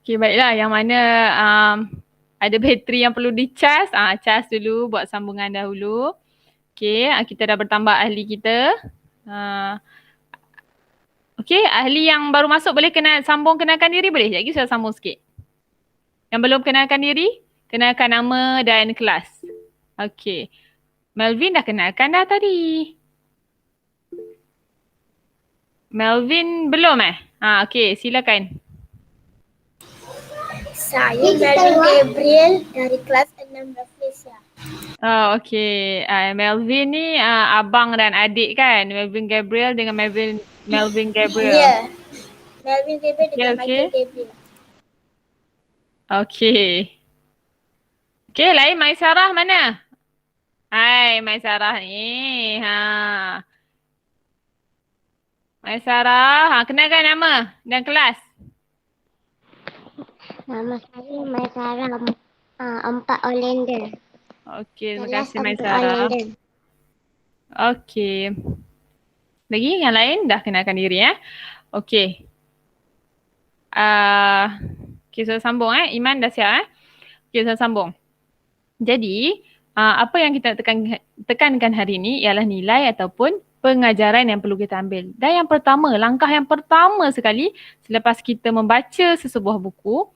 Okay, baiklah. Yang mana ada bateri yang perlu dicas. Cas dulu, buat sambungan dahulu. Okay, kita dah bertambah ahli kita. Okay, ahli yang baru masuk boleh kenalkan diri boleh? Sekejap lagi saya sambung sikit. Yang belum kenalkan diri, kenalkan nama dan kelas. Okay. Melvin dah kenalkan dah tadi. Melvin belum okay, silakan. Saya Melvin Gabriel dari kelas 6 Rafflesia. Okay. Melvin ni abang dan adik kan? Melvin Gabriel dengan Melvin Gabriel. Ya. Melvin Gabriel dengan Okay. Michael Gabriel. Okay. Okay, lain Mai Sarah mana? Hai, Mai Sarah ni. Mai Sarah, kenalkan nama dan kelas. Nama saya Mai Sarah 4 Orlando. Okey, terima Kelas kasih Mai 4 Sarah. Orlando. Okey. Lagi yang lain dah kenalkan diri Okey. Okey, saya sambung Iman dah siap Okey, saya sambung. Jadi, apa yang kita tekankan hari ini ialah nilai ataupun pengajaran yang perlu kita ambil. Dan yang pertama, langkah yang pertama sekali selepas kita membaca sesebuah buku,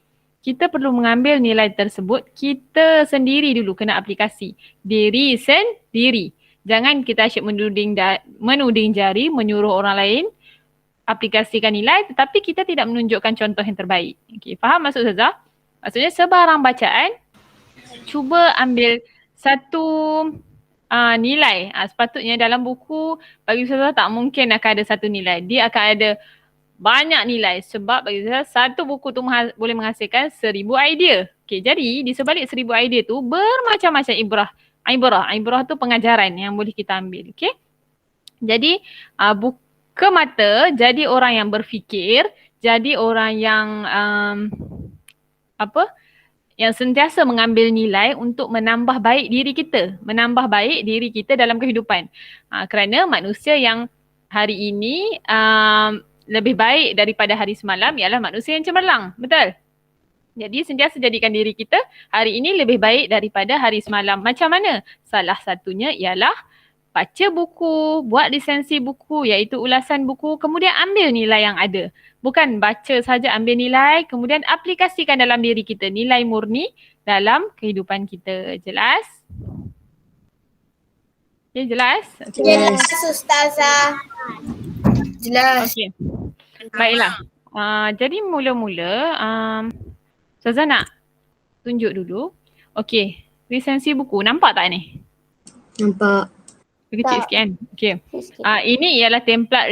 kita perlu mengambil nilai tersebut, kita sendiri dulu kena aplikasi. Diri sendiri. Jangan kita asyik menuding jari, menyuruh orang lain aplikasikan nilai tetapi kita tidak menunjukkan contoh yang terbaik. Okay, faham maksud Ustazah? Maksudnya sebarang bacaan, cuba ambil satu nilai. Sepatutnya dalam buku bagi Ustazah tak mungkin akan ada satu nilai. Dia akan ada banyak nilai sebab bagi Ustazah satu buku tu boleh menghasilkan 1000 idea. Okay, jadi di sebalik 1000 idea tu bermacam-macam ibrah. Ibrah tu pengajaran yang boleh kita ambil. Okay. Jadi buka mata, jadi orang yang berfikir, jadi orang yang yang sentiasa mengambil nilai untuk menambah baik diri kita. Menambah baik diri kita dalam kehidupan. Kerana manusia yang hari ini lebih baik daripada hari semalam ialah manusia yang cemerlang. Betul? Jadi sentiasa jadikan diri kita hari ini lebih baik daripada hari semalam. Macam mana? Salah satunya ialah baca buku, buat lisensi buku iaitu ulasan buku, kemudian ambil nilai yang ada. Bukan baca saja ambil nilai, kemudian aplikasikan dalam diri kita nilai murni dalam kehidupan kita. Jelas? Okay, jelas? Okay. Jelas Ustazah. Jelas. Okay. Baiklah. Jadi mula-mula Ustazah nak tunjuk dulu. Okay. Lisensi buku. Nampak tak ni? Nampak. Kecil sikit kan? Okay. Ini ialah template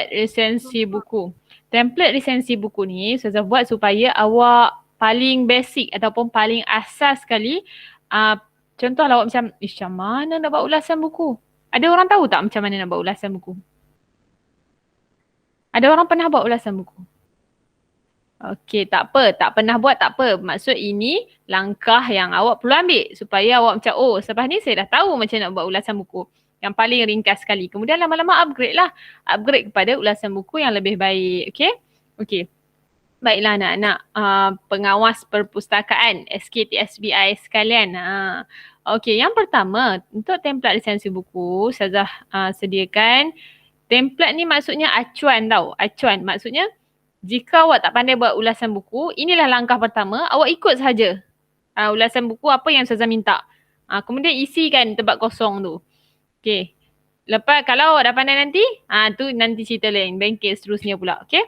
lisensi buku. Template lisensi buku ni Ustazah buat supaya awak paling basic ataupun paling asas sekali. Contohlah awak macam mana nak buat ulasan buku? Ada orang tahu tak macam mana nak buat ulasan buku? Ada orang pernah buat ulasan buku? Okey, tak apa. Tak pernah buat tak apa. Maksud ini langkah yang awak perlu ambil supaya awak macam selepas ni saya dah tahu macam nak buat ulasan buku. Yang paling ringkas sekali. Kemudian lama-lama upgrade lah. Upgrade kepada ulasan buku yang lebih baik. Okey? Okey. Baiklah anak-anak pengawas perpustakaan SKTSBI sekalian. Okey, yang pertama untuk template lisensi buku Ustazah sediakan. Template ni maksudnya acuan tau. Acuan maksudnya jika awak tak pandai buat ulasan buku, inilah langkah pertama. Awak ikut sahaja ulasan buku apa yang Ustazah minta. Kemudian isikan tempat kosong tu. Okey. Lepas kalau awak dah pandai nanti, tu nanti cerita lain. Bengkel seterusnya pula. Okey.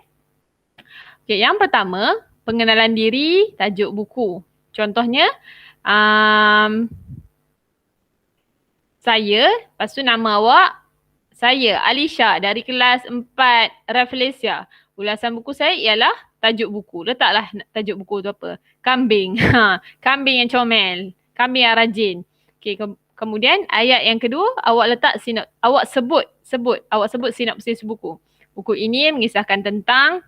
Okey, yang pertama, pengenalan diri, tajuk buku. Contohnya, saya, lepas tu nama awak, saya Alisha dari kelas 4 Rafflesia. Ulasan buku saya ialah tajuk buku. Letaklah tajuk buku tu apa? Kambing. Kambing yang comel. Kambing yang rajin. Okay, kemudian ayat yang kedua awak letak awak sebut sinopsis buku. Buku ini mengisahkan tentang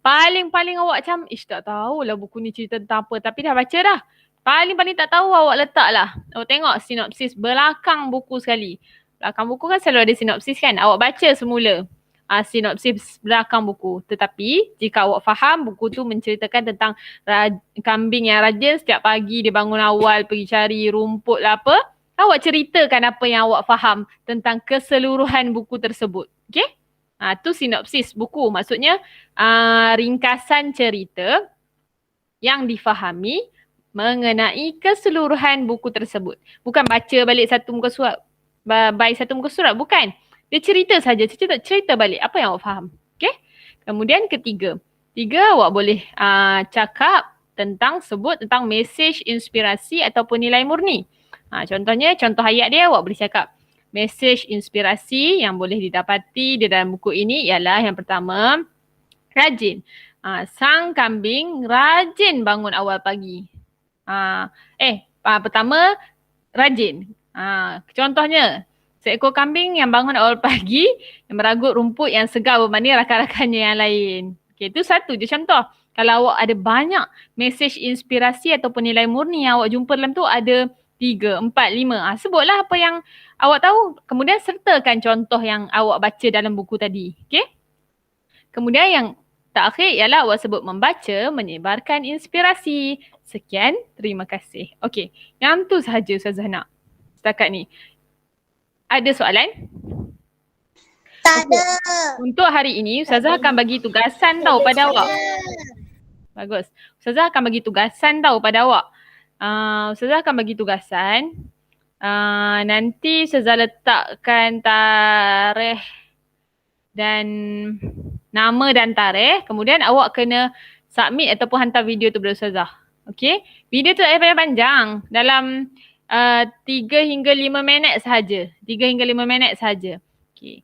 paling-paling awak macam tak tahulah buku ni cerita tentang apa tapi dah baca dah. Paling-paling tak tahu awak letaklah. Awak tengok sinopsis belakang buku sekali. Belakang buku kan selalu ada sinopsis kan. Awak baca semula. sinopsis belakang buku. Tetapi jika awak faham buku tu menceritakan tentang kambing yang rajin setiap pagi dia bangun awal pergi cari rumput lah apa, awak ceritakan apa yang awak faham tentang keseluruhan buku tersebut. Okay? Tu sinopsis buku. Maksudnya ringkasan cerita yang difahami mengenai keseluruhan buku tersebut. Bukan baca balik satu muka surat, by satu muka surat, bukan. Dia cerita saja, cerita balik apa yang awak faham. Okay? Kemudian ketiga, awak boleh cakap sebut tentang mesej inspirasi ataupun nilai murni. Contohnya, contoh ayat dia awak boleh cakap. Mesej inspirasi yang boleh didapati di dalam buku ini ialah yang pertama, rajin. Sang kambing rajin bangun awal pagi. Pertama, rajin. Contohnya, seekor kambing yang bangun awal pagi yang meragut rumput yang segar berbanding rakan-rakannya yang lain. Okay, itu satu je contoh. Kalau awak ada banyak mesej inspirasi ataupun nilai murni yang awak jumpa dalam tu ada 3, 4, 5. Sebutlah apa yang awak tahu. Kemudian sertakan contoh yang awak baca dalam buku tadi. Okay? Kemudian yang terakhir ialah awak sebut membaca, menyebarkan inspirasi. Sekian, terima kasih. Okey, yang tu sahaja Ustazah nak setakat ni. Ada soalan? Tak ada. Untuk hari ini, Ustazah akan bagi tugasan tau pada awak. Bagus. Ustazah akan bagi tugasan tau pada awak. Ustazah akan bagi tugasan. Nanti Ustazah letakkan tarikh dan nama dan tarikh. Kemudian awak kena submit ataupun hantar video tu kepada Ustazah. Okay. Video tu tak payah panjang. Dalam 3 hingga 5 minit sahaja. 3 hingga 5 minit sahaja. Okay.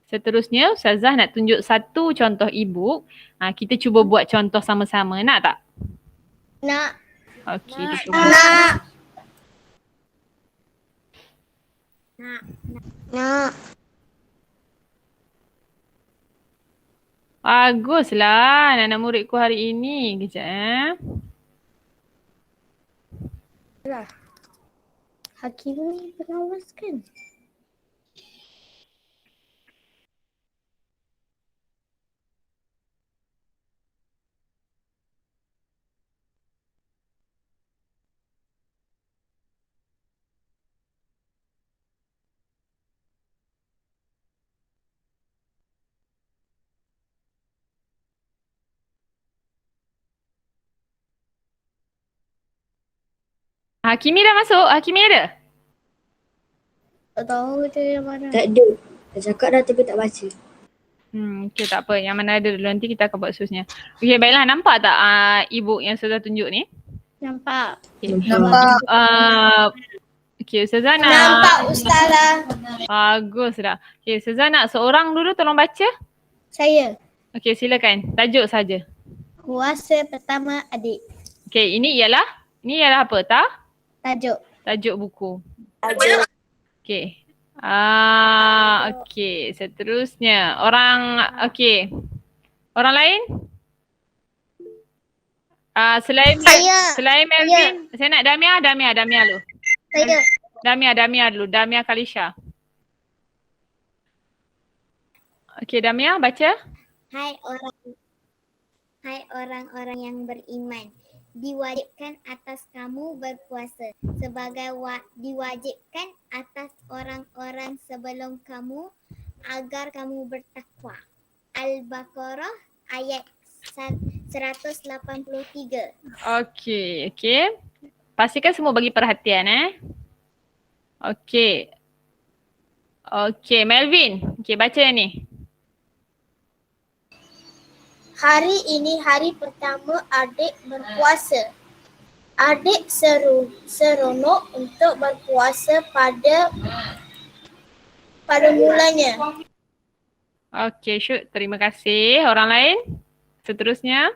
Seterusnya Ustazah nak tunjuk satu contoh e-book. Kita cuba buat contoh sama-sama. Nak tak? Nak. Okay. Nak. Baguslah anak-anak muridku hari ini. Kejap Hakim ni pengawas kan? Hakimi dah masuk? Hakimi ada? Tak tahu dia yang mana. Tak ada. Dah cakap dah tapi tak baca. Okay, tak apa. Yang mana ada dulu. Nanti kita akan buat seterusnya. Okay, baiklah. Nampak tak e-book yang Ustazah tunjuk ni? Nampak. Okay. Nampak. Okay, Ustazah nak... Nampak Ustazah. Bagus dah. Okay, Ustazah nak seorang dulu tolong baca. Saya. Okay, silakan. Tajuk saja. Kuasa pertama adik. Okay, ini ialah apa? Tajuk. Tajuk buku. Okay. Okay, seterusnya. Orang lain? Selain Melvin, saya nak Damia dulu. Saya. Damia dulu. Damia Kalisha. Okay, Damia baca. Hai orang-orang yang beriman. Diwajibkan atas kamu berpuasa sebagai diwajibkan atas orang-orang sebelum kamu agar kamu bertakwa. Al-Baqarah ayat 183. Okay. Pastikan semua bagi perhatian Okay, Melvin. Okay, baca ni. Hari ini hari pertama adik berpuasa. Adik seronok untuk berpuasa pada mulanya. Okay, Syuk. Terima kasih. Orang lain? Seterusnya.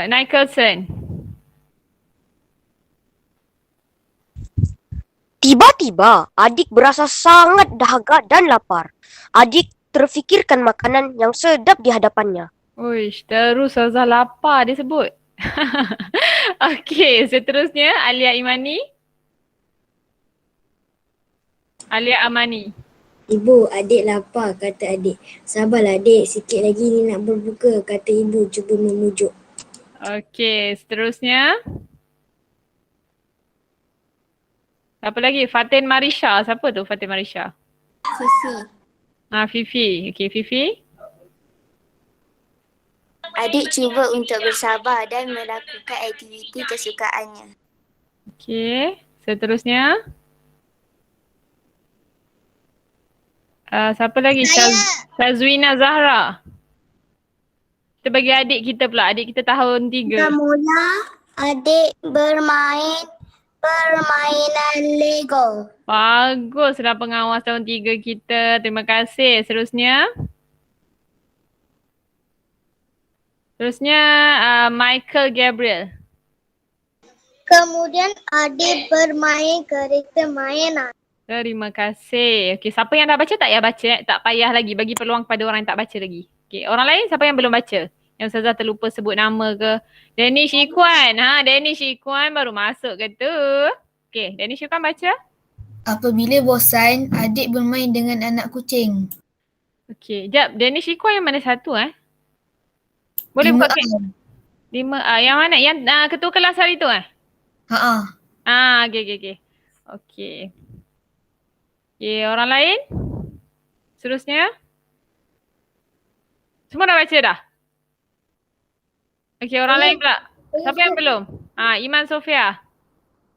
Nicholson. Tiba-tiba adik berasa sangat dahaga dan lapar. Adik terfikirkan makanan yang sedap di hadapannya. Uish, terus Ustazah lapar dia sebut. Okey, seterusnya Alia Amani. Ibu, adik lapar, kata adik. Sabarlah adik, sikit lagi ni nak berbuka, kata ibu cuba memujuk. Okey, seterusnya. Apa lagi? Fatin Marisha. Siapa tu Fatin Marisha? Fifi. Fifi. Okey, Fifi. Adik cuba untuk bersabar dan melakukan aktiviti kesukaannya. Okey, seterusnya. Siapa lagi? Syazwina Zahra. Kita bagi adik kita pula. Adik kita tahun 3. Mula adik bermain permainan Lego. Baguslah pengawas tahun 3 kita. Terima kasih. Seterusnya. Michael Gabriel. Kemudian adik bermain kereta mainan. Terima kasih. Okey, siapa yang dah baca tak payah baca. Tak payah lagi. Bagi peluang kepada orang yang tak baca lagi. Okey, orang lain siapa yang belum baca? Yang Ustazah terlupa sebut nama ke? Danish Ikhwan. Danish Ikhwan baru masuk ke tu? Okey, Danish Ikhwan baca. Apabila bosan, adik bermain dengan anak kucing. Okey, jap. Danish Ikhwan yang mana satu Boleh 5A. buka 5A. Yang mana? Yang ketua kelas hari tu Okey. Okey, orang lain? Seterusnya? Semua dah baca dah? Okey, orang lain pula. Siapa yang belum? Iman Sofia.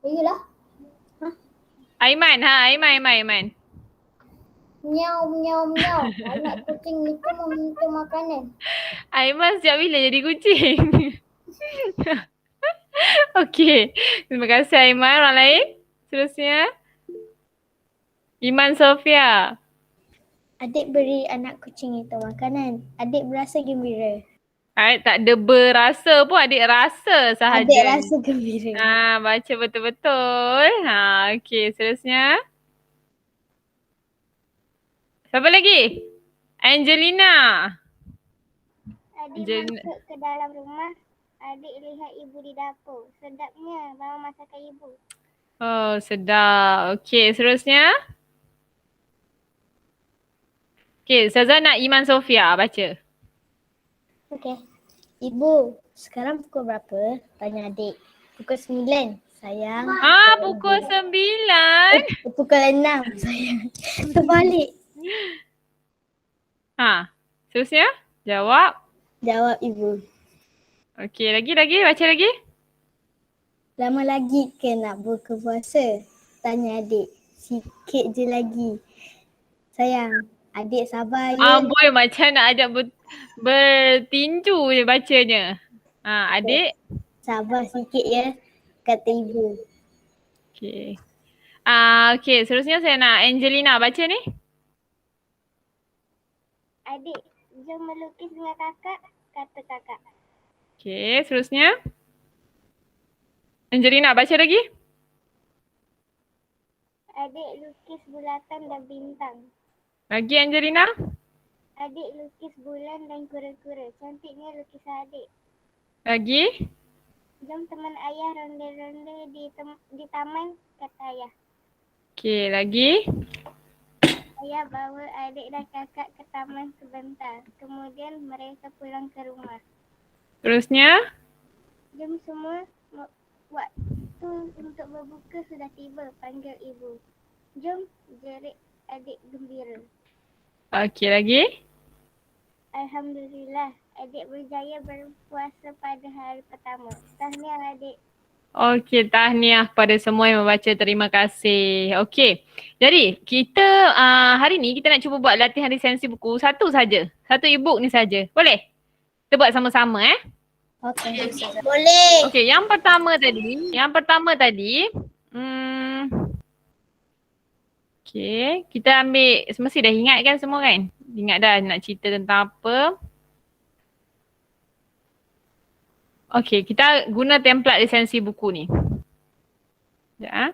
Iyalah. Aiman. Aiman. Miau, miau, miau. Anak kucing itu meminta makanan. Aiman sejak bila jadi kucing? Okey. Terima kasih Aiman. Orang lain? Seterusnya? Iman Sofia. Adik beri anak kucing itu makanan. Adik berasa gembira. Tak ada berasa pun, adik rasa sahaja. Adik rasa gembira. Baca betul-betul. Okey, seterusnya. Siapa lagi? Angelina. Adik masuk ke dalam rumah. Adik lihat ibu di dapur. Sedapnya bawa masakan ibu. Oh, sedap. Okey, seterusnya. Okey, Ustazah nak Iman Sofia baca. Okey. Ibu, sekarang pukul berapa? Tanya adik. Pukul 9. Sayang. Pukul 9. Pukul 6. Sayang. Terbalik. Seterusnya? Jawab. Jawab ibu. Okey, lagi. Baca lagi. Lama lagi ke nak buka puasa? Tanya adik. Sikit je lagi. Sayang, adik sabar ya. Boy, macam nak ajak bertinju je bacanya. Adik. Sabar sikit ya, kata ibu. Okey. Okey, seterusnya saya nak Angelina baca ni. Adik, jom melukis dengan kakak, kata kakak. Okey, seterusnya. Angelina baca lagi. Adik lukis bulatan dan bintang. Lagi Angelina. Adik lukis bulan dan kura-kura. Cantiknya lukisan adik. Lagi. Jom teman ayah ronde-ronde di taman, kata ayah. Okey, lagi. Ayah bawa adik dan kakak ke taman sebentar. Kemudian mereka pulang ke rumah. Terusnya. Jom semua, waktu untuk berbuka sudah tiba, panggil ibu. Jom, jerit adik gembira. Okey, lagi. Alhamdulillah, adik berjaya berpuasa pada hari pertama. Tahniah adik. Okey, tahniah pada semua yang membaca. Terima kasih. Okey. Jadi, kita hari ni kita nak cuba buat latihan resensi buku satu saja. Satu e-book ni saja. Boleh? Kita buat sama-sama Okey. Boleh. Okey, yang pertama tadi, okey, kita ambil, mesti dah ingat kan semua kan? Ingat dah nak cerita tentang apa. Okey, kita guna template resensi buku ni. Sekejap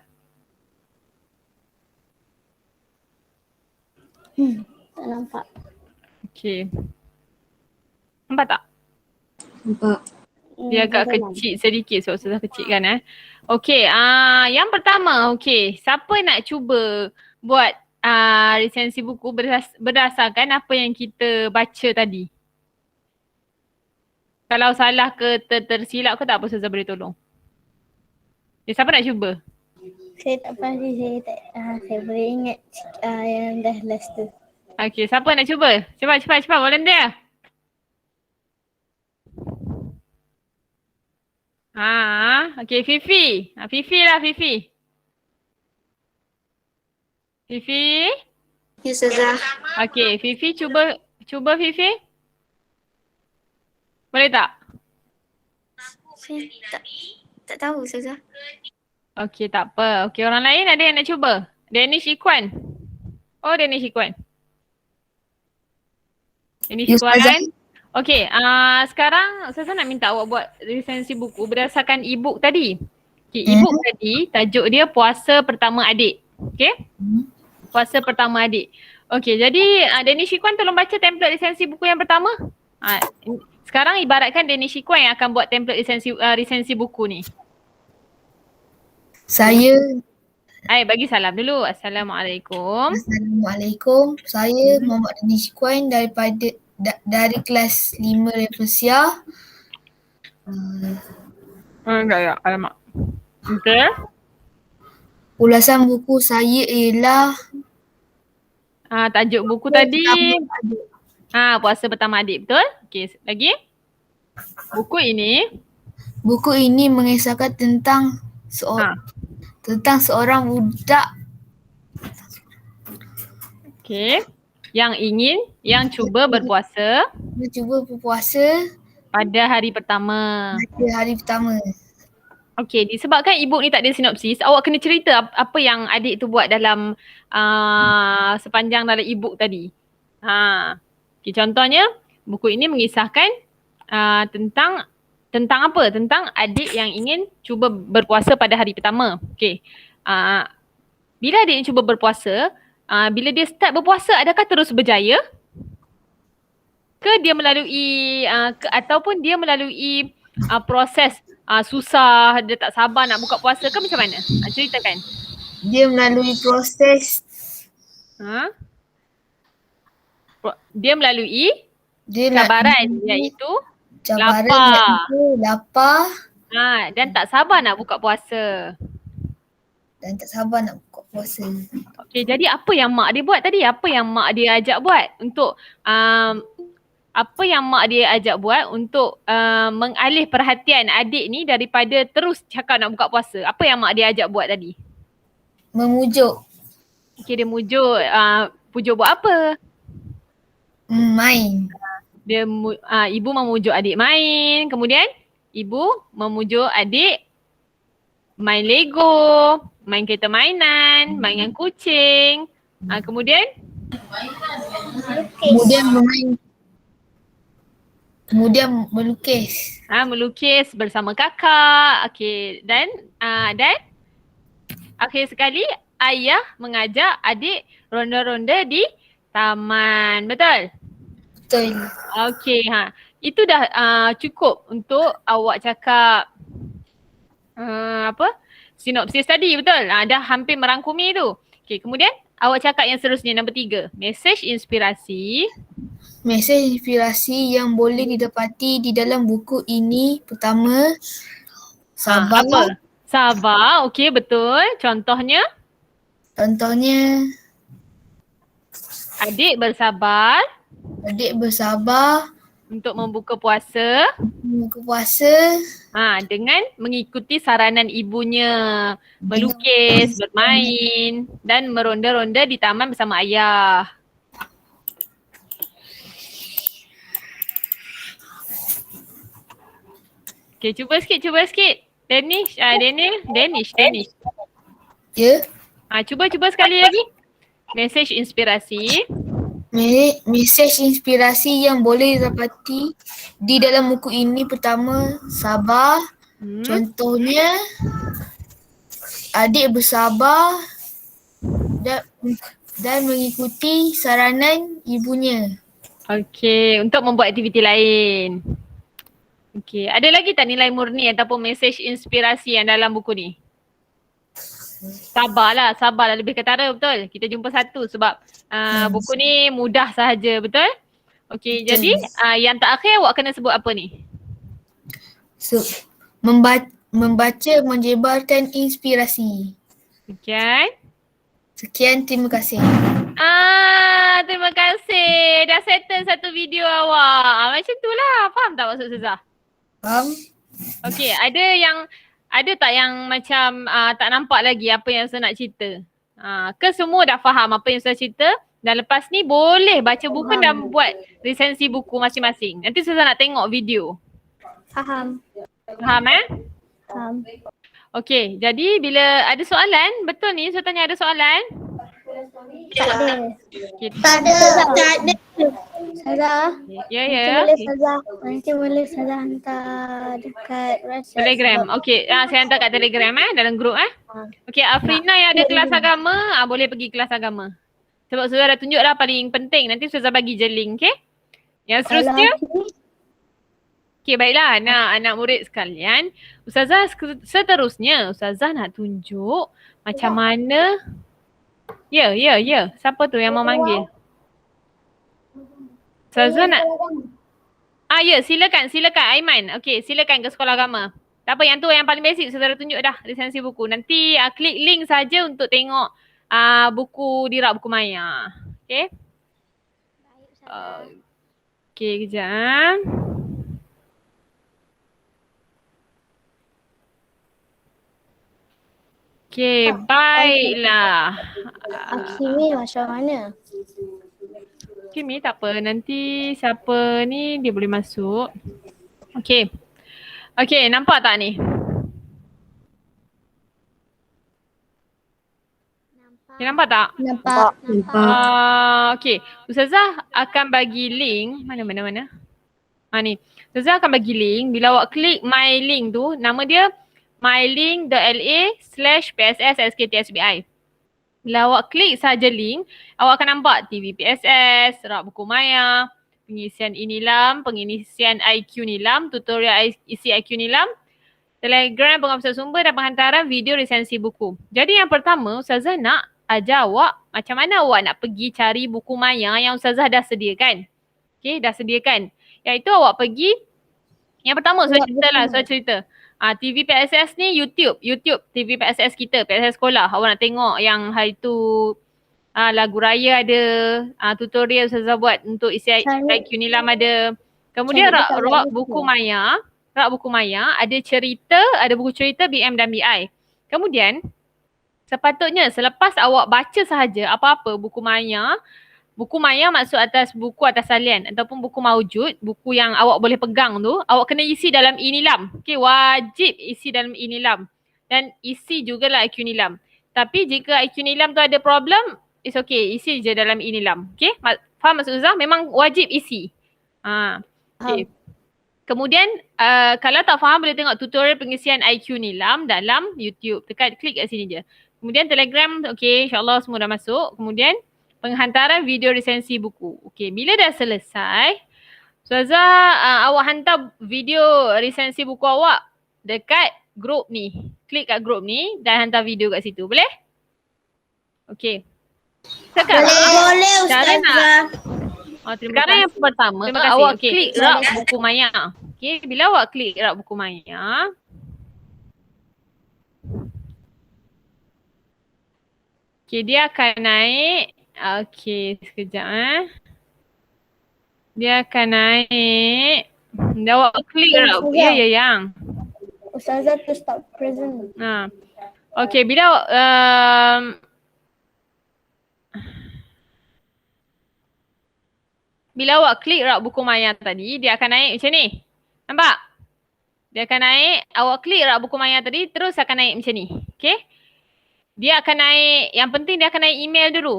Tak nampak. Okey. Nampak tak? Nampak. Dia agak kecil sedikit sebab susah kecil kan Okey, yang pertama, okey, siapa nak cuba buat resensi buku berdasarkan apa yang kita baca tadi. Kalau salah ke tersilap ke tak apa, Ustazah boleh tolong. Siapa nak cuba? Saya tak pasti, saya boleh ingat yang dah last tu. Okay, siapa nak cuba? Cepat, volunteer. Okay, Fifi. Fifi lah, Fifi. Fifi? Ya, Ustazah. Okay, Fifi cuba Fifi. Boleh tak? Saya tak tahu, Ustazah. Okay, tak apa. Okay, orang lain ada yang nak cuba? Danish Ikhwan. Oh, Danish Ikhwan. Danish Ikhwan. Okay, sekarang saya nak minta awak buat resensi buku berdasarkan e-book tadi. Okay, e-book tadi tajuk dia Puasa Pertama Adik. Okay? Puasa Pertama Adik. Okay, jadi Danish Ikhwan tolong baca template resensi buku yang pertama. Sekarang ibaratkan Danish Ikhwan yang akan buat template resensi buku ni. Saya Bagi salam dulu. Assalamualaikum. Assalamualaikum. Saya Muhammad Danish Kwan dari kelas 5 Refusia. Enggak, alamak. Okay. Ulasan buku saya ialah Tajuk buku tadi. Puasa Pertama Adik, betul? Okay, lagi? Buku ini mengisahkan tentang seorang budak yang cuba berpuasa pada hari pertama. Okay, disebabkan e-book ni tak ada sinopsis, awak kena cerita apa yang adik tu buat dalam sepanjang dalam e-book tadi. Okay, contohnya buku ini mengisahkan tentang apa? Tentang adik yang ingin cuba berpuasa pada hari pertama. Okay. Bila adik ni cuba berpuasa, bila dia start berpuasa, adakah terus berjaya? Ke dia melalui ataupun dia melalui proses susah, dia tak sabar nak buka puasa ke macam mana? Ceritakan. Dia melalui proses dia melalui cabaran iaitu lapar dan tak sabar nak buka puasa. Okey, jadi apa yang mak dia buat tadi? Apa yang mak dia ajak buat untuk mengalih perhatian adik ni daripada terus cakap nak buka puasa? Apa yang mak dia ajak buat tadi? Memujuk. Okey, dia mujuk. Pujuk buat apa? Main. Ibu memujuk adik main. Kemudian ibu memujuk adik main Lego, main kereta mainan, main dengan kucing. Kemudian melukis. Melukis bersama kakak. Okey, dan akhir sekali ayah mengajak adik ronda-ronda di taman. Betul? Betul. Okey, itu dah cukup untuk awak cakap sinopsis tadi, betul? Dah hampir merangkumi tu. Okey, kemudian awak cakap yang seterusnya, nombor 3. Mesej inspirasi yang boleh didapati di dalam buku ini. Pertama, sabar. Sabar, okey, betul. Contohnya, adik bersabar untuk membuka puasa. Dengan mengikuti saranan ibunya, melukis, bermain dan meronda-ronda di taman bersama ayah. Okay, cuba sikit. Danish. Ya. Cuba sekali lagi. Mesej inspirasi yang boleh didapati di dalam buku ini. Pertama, sabar. Contohnya, adik bersabar dan mengikuti saranan ibunya. Okey, untuk membuat aktiviti lain. Okey, ada lagi tak nilai murni ataupun mesej inspirasi yang dalam buku ni? Sabarlah lebih ketara betul. Kita jumpa satu sebab buku ni mudah sahaja, betul? Okey, Betul. jadi yang terakhir awak kena sebut apa ni? So, membaca menjebarkan inspirasi. Sekian, terima kasih. Terima kasih. Dah settle satu video awak. Macam tu lah. Faham tak maksud Ustazah? Faham? Okey, ada tak yang macam tak nampak lagi apa yang Ustaz nak cerita? Ke semua dah faham apa yang Ustaz cerita? Dan lepas ni boleh baca buku dan buat resensi buku masing-masing. Nanti Ustazah nak tengok video. Faham. Faham Faham. Okey, jadi bila ada soalan, betul ni Ustaz tanya ada soalan? Tak ada. Okay. Tak ada. Ustazah. Ya, Nanti boleh Ustazah hantar dekat WhatsApp. Telegram. Okey, saya hantar kat Telegram dalam grup Okey, Afrina yang ada kelas agama, boleh pergi kelas agama. Sebab Ustazah dah tunjuk dah paling penting. Nanti Ustazah bagi je link, okey? Yang seterusnya. Okey, baiklah anak murid sekalian. Ustazah seterusnya, Ustazah nak tunjuk macam mana. Ya. Siapa tu yang mau manggil? Ustazah nak. Ya, silakan Aiman. Okey, silakan ke sekolah agama. Tak apa, yang tu yang paling basic Ustazah dah tunjuk dah resensi buku. Nanti klik link saja untuk tengok buku di rak buku maya. Okey. Okey, kejap. Okey, baiklah. Akimi macam mana? Kimi tak apa, nanti siapa ni dia boleh masuk. Okey. Okey, nampak tak ni? Okay, nampak tak? Nampak. Okey, Ustazah akan bagi link. Mana? Ni. Ustazah akan bagi link. Bila awak klik my link tu, nama dia mylink.la/PSS-SKTSBI. Bila awak klik saja link, awak akan nampak TV PSS, rak buku maya, pengisian e-nilam, pengisian IQ nilam, tutorial isi IQ nilam, Telegram, pengawasan sumber dan penghantaran video resensi buku. Jadi yang pertama, Ustazah nak ajar awak macam mana awak nak pergi cari buku maya yang Ustazah dah sediakan. Okey, dah sediakan. Iaitu awak pergi, yang pertama saya cerita. TV PSS ni YouTube TV PSS kita, PSS sekolah. Awak nak tengok yang hari tu lagu raya ada, tutorial Ustazah buat untuk isi IQ nilam ada. Kemudian rak buku maya ada cerita, ada buku cerita BM dan BI. Kemudian sepatutnya selepas awak baca sahaja apa-apa buku maya maksud atas buku atas salian ataupun buku maujud, buku yang awak boleh pegang tu, awak kena isi dalam e-nilam. Okey, wajib isi dalam e-nilam. Dan isi jugalah IQ nilam. Tapi jika IQ nilam tu ada problem, it's okay, isi je dalam e-nilam. Okey, faham maksud Ustazah? Memang wajib isi. Okey. Kemudian kalau tak faham boleh tengok tutorial pengisian IQ nilam dalam YouTube. Klik kat sini je. Kemudian Telegram, okey, insyaAllah semua dah masuk. Kemudian penghantaran video resensi buku. Okey, bila dah selesai, Ustazah awak hantar video resensi buku awak dekat grup ni. Klik kat grup ni dan hantar video kat situ. Boleh? Okey. Sekarang Boleh Ustazah. sekarang yang pertama, awak klik rak buku maya. Okey, bila awak klik rak buku maya, okey, dia akan naik. Okey, sekejap Dia akan naik. Dah awak klik rak. Ya, yang. Ustazah tu stop present. Okey, bila bila awak klik rak buku maya tadi, dia akan naik macam ni. Nampak? Dia akan naik, awak klik rak buku maya tadi, terus akan naik macam ni. Okey? Dia akan naik, yang penting dia akan naik email dulu.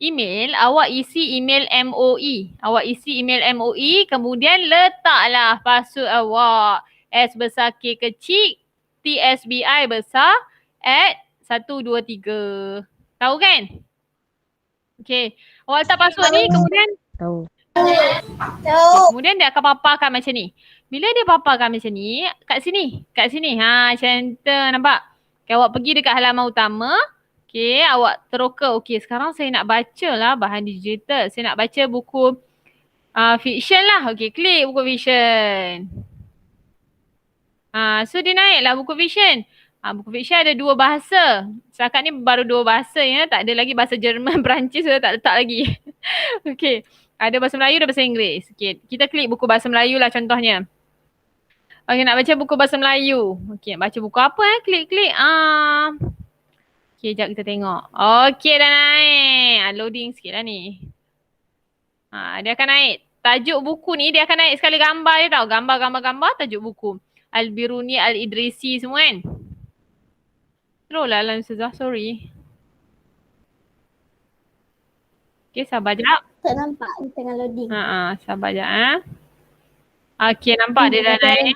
Email, awak isi email MOE. Awak isi email MOE, kemudian letaklah password awak. S besar K kecil, TSBI besar, @123. Tahu kan? Okey. Awak letak password ni, kemudian Tahu. kemudian dia akan paparkan macam ni. Bila dia paparkan macam ni, kat sini. Center, nampak? Okay, awak pergi dekat halaman utama. Okay, awak teroka. Okay, sekarang saya nak baca lah bahan digital. Saya nak baca buku fiction lah. Okay, klik buku fiction. So dia naik lah buku fiction. Buku fiction ada 2 bahasa. Setakat ni baru 2 bahasa ya. Tak ada lagi bahasa Jerman, Perancis sudah tak letak lagi. Okay. Ada bahasa Melayu dan bahasa Inggeris. Okay. Kita klik buku bahasa Melayu lah contohnya. Okay, nak baca buku bahasa Melayu. Okay, baca buku apa Klik-klik. Okay, sekejap kita tengok. Okay, dah naik. Loading sikit lah ni. Dia akan naik. Tajuk buku ni dia akan naik sekali gambar je tau. Gambar tajuk buku. Al-Biruni, Al-Idrisi semua kan. Slow lah Ustazah, sorry. Okay, sabar jap. Tak nampak dia tengah loading. Sabar jap Okay, nampak dia dah naik.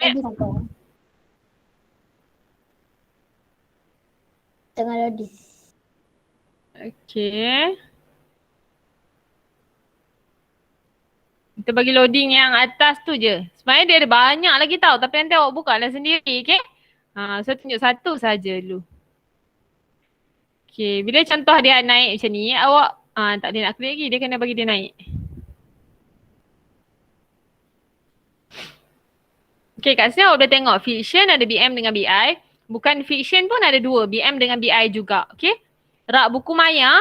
Tengah loading. Okay. Kita bagi loading yang atas tu je. Sebenarnya dia ada banyak lagi tau. Tapi nanti awak buka lah sendiri. Okay. So tunjuk satu saja dulu. Okay. Bila contoh dia naik macam ni. Awak tak boleh nak klik lagi. Dia kena bagi dia naik. Okay, kat sini awak boleh tengok. Fiction ada BM dengan BI. Bukan fiction pun ada 2. BM dengan BI juga. Okay. Rak buku maya.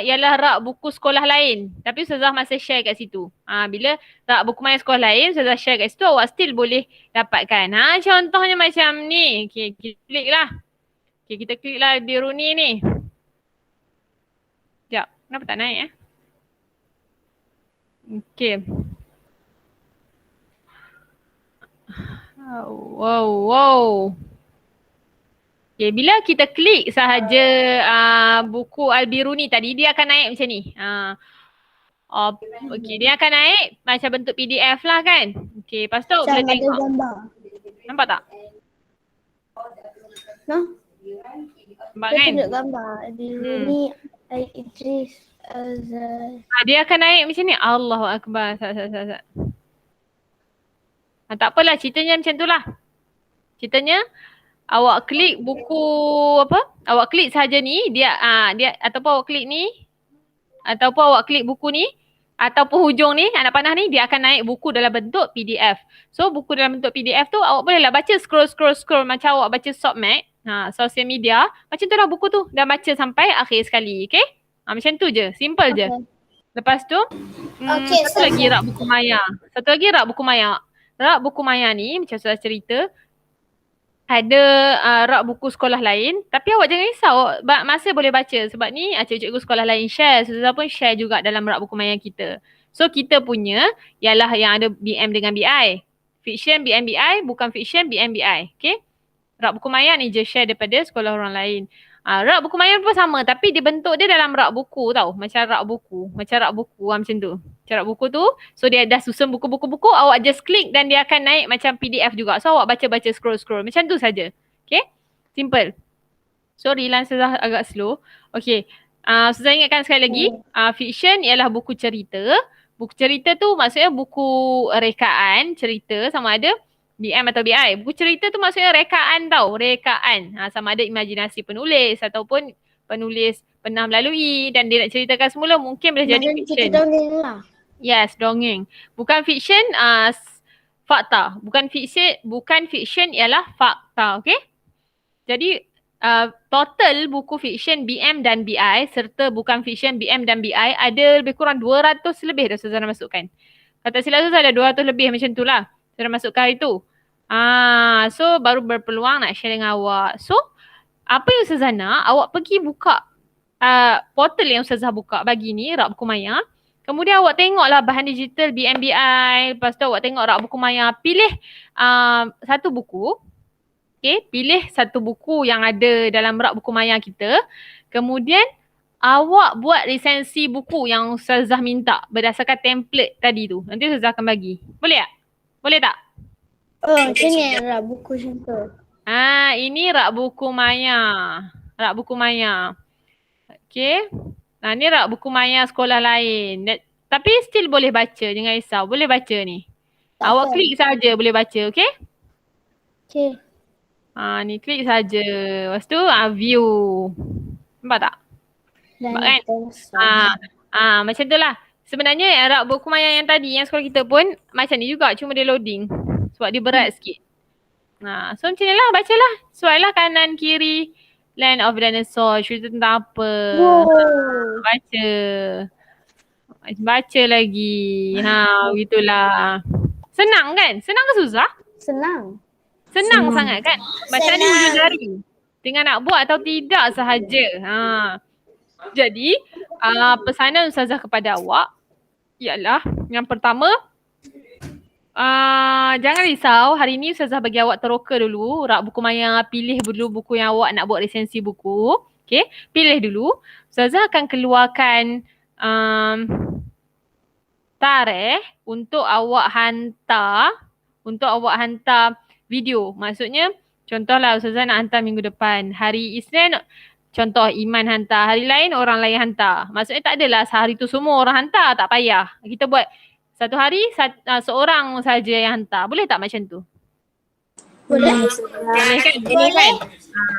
Ialah rak buku sekolah lain. Tapi Ustazah masih share kat situ. Bila rak buku maya sekolah lain, Ustazah share kat situ, awak still boleh dapatkan. Contohnya macam ni. Okay, kita klik lah. Okay, kita klik lah Biruni ni. Sekejap, kenapa tak naik Okay. Wow. Okay, bila kita klik sahaja buku Al-Biruni tadi, dia akan naik macam ni. Okay, dia akan naik macam bentuk PDF lah kan. Okay, lepas tu boleh tengok. Gambar. Nampak tak? Nampak kan? Tunjuk gambar. Biruni, Idris, dia akan naik macam ni. Allahu Akbar. Tak apalah, ceritanya macam tu lah. Ceritanya awak klik buku awak klik saja ni dia ataupun awak klik ni ataupun awak klik buku ni ataupun hujung ni anak panah ni, dia akan naik buku dalam bentuk PDF. So buku dalam bentuk PDF tu awak bolehlah baca scroll macam awak baca Sopmac, sosial media, macam tu lah buku tu dah baca sampai akhir sekali. Okay, macam tu je, simple je. Lepas tu satu lagi rak buku maya. Rak buku maya ni macam saya cerita ada rak buku sekolah lain, tapi awak jangan risau, masih boleh baca sebab ni cikgu sekolah lain share, Ustazah pun share juga dalam rak buku maya kita. So kita punya ialah yang ada BM dengan BI. Fiction BM BI, bukan fiction BM BI. Okay. Rak buku maya ni je share daripada sekolah orang lain. Rak buku maya pun sama tapi dia bentuk dia dalam rak buku tau. Macam rak buku macam tu. Macam rak buku tu. So dia dah susun buku-buku, awak just klik dan dia akan naik macam PDF juga. So awak baca-baca scroll macam tu saja. Okay. Simple. Sorry lah Ustazah agak slow. Okay. Ustazah ingatkan sekali lagi. Fiction ialah buku cerita. Buku cerita tu maksudnya buku rekaan cerita, sama ada BM atau BI. Buku cerita tu maksudnya rekaan tau. Rekaan. Sama ada imajinasi penulis ataupun penulis pernah melalui dan dia nak ceritakan semula, mungkin boleh jadi fiction. Dongeng lah. Yes, dongeng. Bukan fiction, fakta. Bukan fiction ialah fakta. Okay. Jadi total buku fiction BM dan BI serta bukan fiction BM dan BI ada lebih kurang 200 lebih dah Ustazah masukkan. Kata silap Ustazah ada 200 lebih macam tu lah. Saya masukkan itu. So baru berpeluang nak share dengan awak. So apa yang Ustazah nak, awak pergi buka portal yang Ustazah buka bagi ni, rak buku maya. Kemudian awak tengoklah bahan digital BMBI. Lepas tu awak tengok rak buku maya. Pilih satu buku. Okay, pilih satu buku yang ada dalam rak buku maya kita. Kemudian awak buat resensi buku yang Ustazah minta berdasarkan template tadi tu. Nanti Ustazah akan bagi. Boleh tak? Boleh tak? Ini rak buku macam tu. Ini rak buku maya. Rak buku maya. Okay. Ni rak buku maya sekolah lain. Tapi still boleh baca. Jangan risau. Boleh baca ni. Awak klik saja boleh baca. Okay? Okay. Ni klik saja. Lepas tu view. Nampak tak? Dan Nampak kan? Macam tu lah. Sebenarnya rak buku maya yang tadi yang sekolah kita pun macam ni juga, cuma dia loading. Sebab dia berat sikit. So macam ni lah, bacalah. Soal lah kanan kiri. Land of Dinosaur, cerita tentang apa. Baca. Baca lagi. Begitulah. Senang kan? Senang ke susah? Senang. Senang sangat kan? Macam ni hujung jari. Tinggal nak buat atau tidak sahaja. Jadi, pesanan Ustazah kepada awak ialah yang pertama, jangan risau. Hari ni Ustazah bagi awak teroka dulu. Rak buku maya, pilih dulu buku yang awak nak buat resensi buku. Okay, pilih dulu. Ustazah akan keluarkan tarikh untuk awak hantar video. Maksudnya contohlah Ustazah nak hantar minggu depan. Hari Isnin contoh Iman hantar, hari lain orang lain hantar. Maksudnya tak adalah sehari tu semua orang hantar, tak payah. Kita buat satu hari seorang saja yang hantar. Boleh tak macam tu? Boleh. Boleh kan? Boleh kan?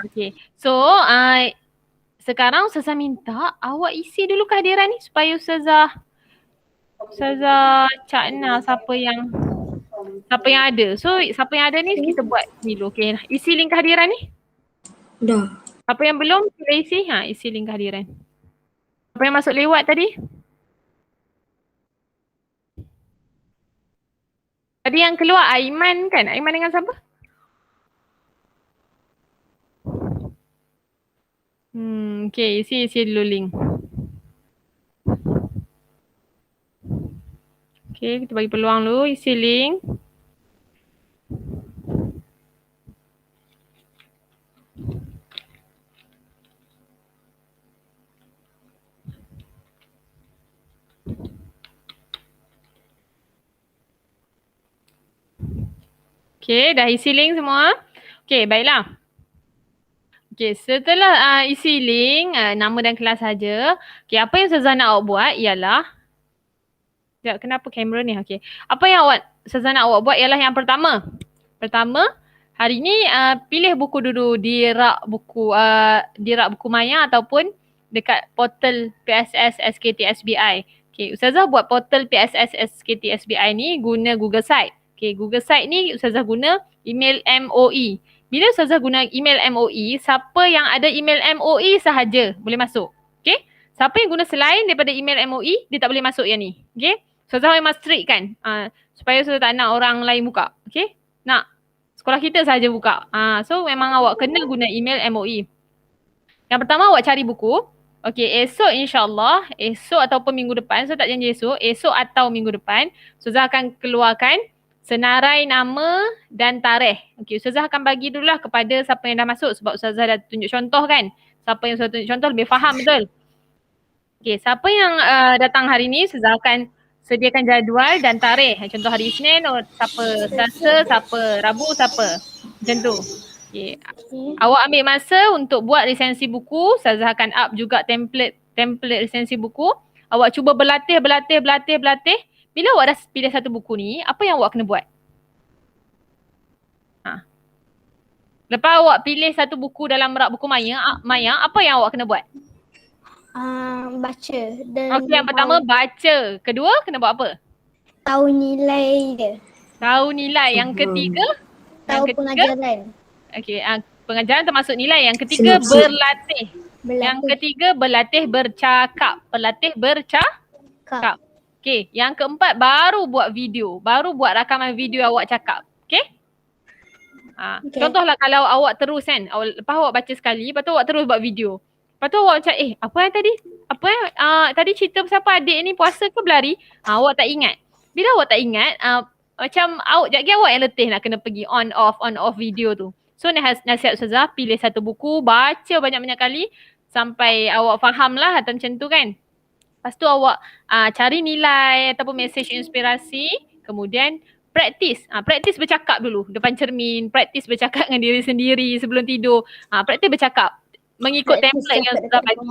Okay. So sekarang Ustazah minta awak isi dulu kehadiran ni supaya Ustazah cakna siapa yang ada. So siapa yang ada ni kita buat dulu. Okay. Isi link kehadiran ni. Dah. Apa yang belum kita isi? Isi link kehadiran. Apa yang masuk lewat tadi? Tadi yang keluar Aiman kan? Aiman dengan siapa? Okay, isi dulu link. Okay, kita bagi peluang dulu isi link. Okay, dah isi link semua. Okay, baiklah. Okay, setelah isi link, nama dan kelas saja. Okay, apa yang Ustazah nak awak buat ialah, sekejap, kenapa kamera ni? Okay, apa yang Ustazah nak awak buat ialah yang pertama. Hari ni pilih buku dulu di rak buku maya ataupun dekat portal PSS SKT SBI. Okay, Ustazah buat portal PSS SKT SBI ni guna Google Site. Okay, Google Site ni Ustazah guna email MOE. Bila Ustazah guna email MOE, siapa yang ada email MOE sahaja boleh masuk. Okay, siapa yang guna selain daripada email MOE, dia tak boleh masuk yang ni. Okay, Ustazah memang strict kan, supaya Ustazah tak nak orang lain buka. Okay, nak sekolah kita sahaja buka. So memang awak kena guna email MOE. Yang pertama awak cari buku. Okay, esok insyaAllah, esok ataupun minggu depan, so tak janji esok atau minggu depan, Ustazah akan keluarkan senarai nama dan tarikh. Okay, Ustazah akan bagi dululah kepada siapa yang dah masuk sebab Ustazah dah tunjuk contoh kan. Siapa yang Ustazah tunjuk contoh lebih faham betul. Okay, siapa yang datang hari ni, Ustazah akan sediakan jadual dan tarikh. Contoh hari Isnin, siapa Selasa, siapa Rabu, siapa. Macam tu. Okay. Awak ambil masa untuk buat resensi buku. Ustazah akan up juga template resensi buku. Awak cuba berlatih. Bila awak dah pilih satu buku ni, apa yang awak kena buat? Lepas awak pilih satu buku dalam rak buku maya, apa yang awak kena buat? Baca. Okey, yang pertama baca. Kedua, kena buat apa? Tahu nilai dia. Tahu nilai. Yang ketiga? Tahu pengajaran. Okey, pengajaran termasuk nilai. Yang ketiga, berlatih. Yang ketiga, berlatih bercakap. Okey, yang keempat baru buat video. Baru buat rakaman video awak cakap. Okey? Contohlah kalau awak terus kan, lepas awak baca sekali, lepas tu awak terus buat video. Lepas tu awak macam, apa yang tadi? Tadi cerita pasal apa adik ni puasa ke berlari? Awak tak ingat. Bila awak tak ingat, macam jap awak yang letih nak kena pergi on off video tu. So nasihat Ustazah, pilih satu buku, baca banyak-banyak kali sampai awak faham lah atau macam tu kan. Lepas tu awak cari nilai ataupun mesej inspirasi, kemudian praktis. Praktis bercakap dulu depan cermin, praktis bercakap dengan diri sendiri sebelum tidur. Praktis bercakap mengikut template yang sudah bagi.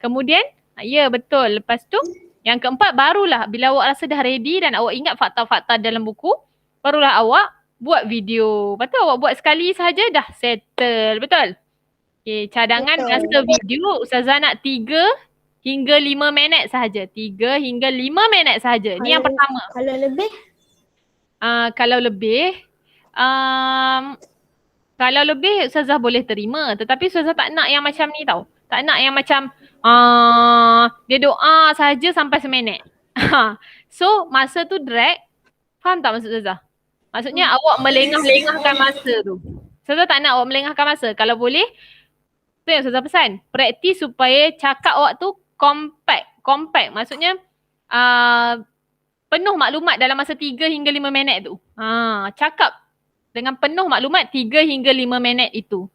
Kemudian, ya betul. Lepas tu yang keempat barulah bila awak rasa dah ready dan awak ingat fakta-fakta dalam buku, barulah awak buat video. Lepas tu awak buat sekali sahaja dah settle. Betul? Okay, cadangan Betul. masa video Ustazah nak 3 hingga 5 minit sahaja. 3 hingga 5 minit sahaja. Ni yang pertama. Kalau lebih, Kalau lebih, kalau lebih Ustazah boleh terima. Tetapi Ustazah tak nak yang macam ni tau. Tak nak yang macam dia doa sahaja sampai seminit. So masa tu drag. Faham tak maksud Ustazah? Maksudnya awak melengah-lengahkan masa tu. Ustazah tak nak awak melengahkan masa. Kalau boleh, tu yang Ustazah pesan. Praktis supaya cakap awak tu compact. Maksudnya penuh maklumat dalam masa 3 hingga 5 minit tu. Cakap dengan penuh maklumat 3 hingga 5 minit itu.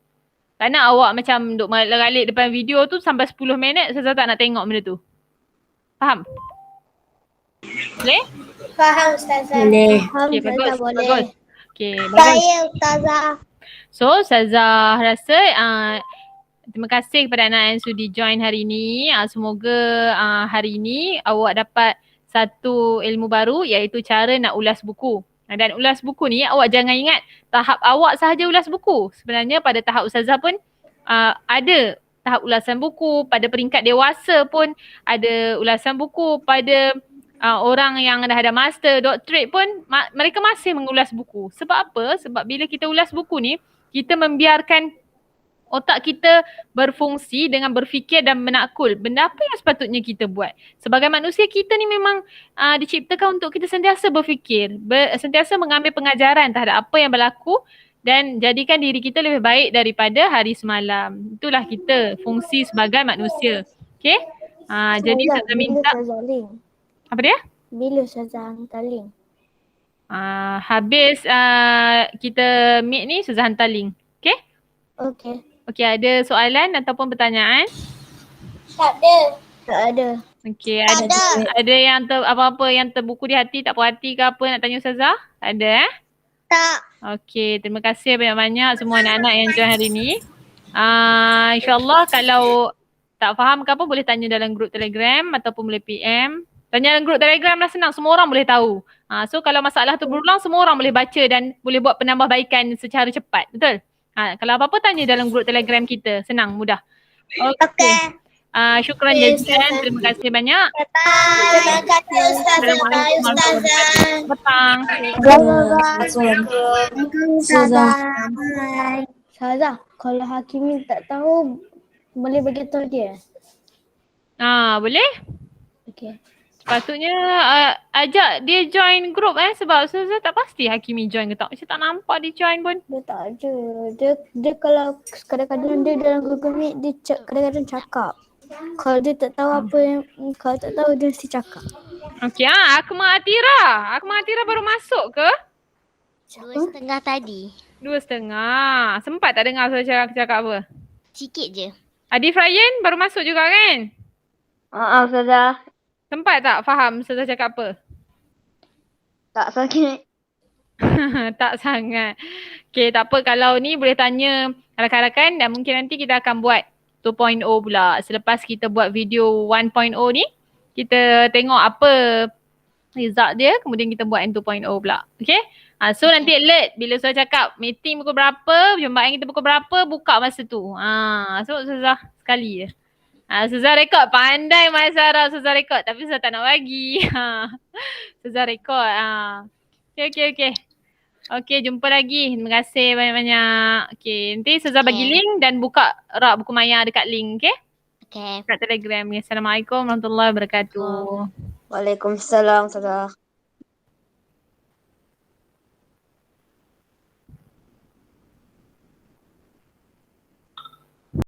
Tak nak awak macam duk melalik depan video tu sampai 10 minit, Ustazah tak nak tengok benda tu. Faham? Boleh? faham Ustazah. Boleh. Faham Okay, Ustazah, boleh. bagus. Okay, bagus. Saya Ustazah. So, Ustazah rasa terima kasih kepada anak yang sudi join hari ini. Semoga hari ini awak dapat satu ilmu baru iaitu cara nak ulas buku. Dan ulas buku ni awak jangan ingat tahap awak sahaja ulas buku. Sebenarnya pada tahap Ustazah pun ada tahap ulasan buku. Pada peringkat dewasa pun ada ulasan buku. Pada orang yang dah ada master, doctorate pun mereka masih mengulas buku. Sebab apa? Sebab bila kita ulas buku ni, kita membiarkan otak kita berfungsi dengan berfikir dan menakul. Benda apa yang sepatutnya kita buat? Sebagai manusia, kita ni memang diciptakan untuk kita sentiasa berfikir, sentiasa mengambil pengajaran terhadap apa yang berlaku dan jadikan diri kita lebih baik daripada hari semalam. Itulah kita, fungsi sebagai manusia. Okay? Jadi saya minta, apa dia? Bila Ustazah hantar link? Habis kita meet ni, Ustazah hantar link. Okay? Okey. Okay, ada soalan ataupun pertanyaan? Tak ada. Okay, ada yang apa-apa yang terbuku di hati, tak puas hati ke apa nak tanya Ustazah? Ada Tak. Okay, terima kasih banyak-banyak semua anak-anak yang join hari ni. InsyaAllah kalau tak faham ke apa boleh tanya dalam grup Telegram ataupun boleh PM. Tanya dalam grup Telegram lah, senang, semua orang boleh tahu. So kalau masalah tu berulang, semua orang boleh baca dan boleh buat penambahbaikan secara cepat. Betul? Kalau apa-apa tanya dalam grup Telegram kita. Senang, mudah. Okay. Syukran jazilan. Terima kasih banyak. Terima kasih Ustazah. Petang. Ustazah. Ustazah, kalau Hakimi tak tahu, boleh bagi tahu dia? Boleh? Okey. Sepatutnya ajak dia join group sebab saya tak pasti Hakimi join ke tak. Macam tak nampak dia join pun. Dia tak ada. Dia kalau kadang-kadang dia dalam Google Meet dia kadang-kadang cakap. Kalau dia tak tahu apa yang kalau tak tahu dia mesti cakap. Okey, Akmal Atira baru masuk ke? 2.30 tadi. 2.30. Sempat tak dengar saya cakap apa? Sikit je. Adif Ryan baru masuk juga kan? Ustazah. Sempat tak faham Ustazah cakap apa? Tak sakit. Tak sangat. Okay, tak apa, kalau ni boleh tanya rakan-rakan dan mungkin nanti kita akan buat 2.0 pula. Selepas kita buat video 1.0 ni, kita tengok apa result dia, kemudian kita buat yang 2.0 pula. Okay? So nanti alert bila Ustazah cakap meeting pukul berapa, perjumpaan kita pukul berapa, buka masa tu. So Ustazah sekali je. Ustazah rekod, pandai Mak Sarah Ustazah rekod, tapi Ustazah tak nak bagi. Ustazah rekod. Okay. Okay, jumpa lagi. Terima kasih banyak-banyak. Okay, nanti Ustazah bagi link dan buka rak buku maya dekat link, okay? Okay. Kat Telegram. Assalamualaikum warahmatullahi wabarakatuh. Waalaikumsalam, Ustazah.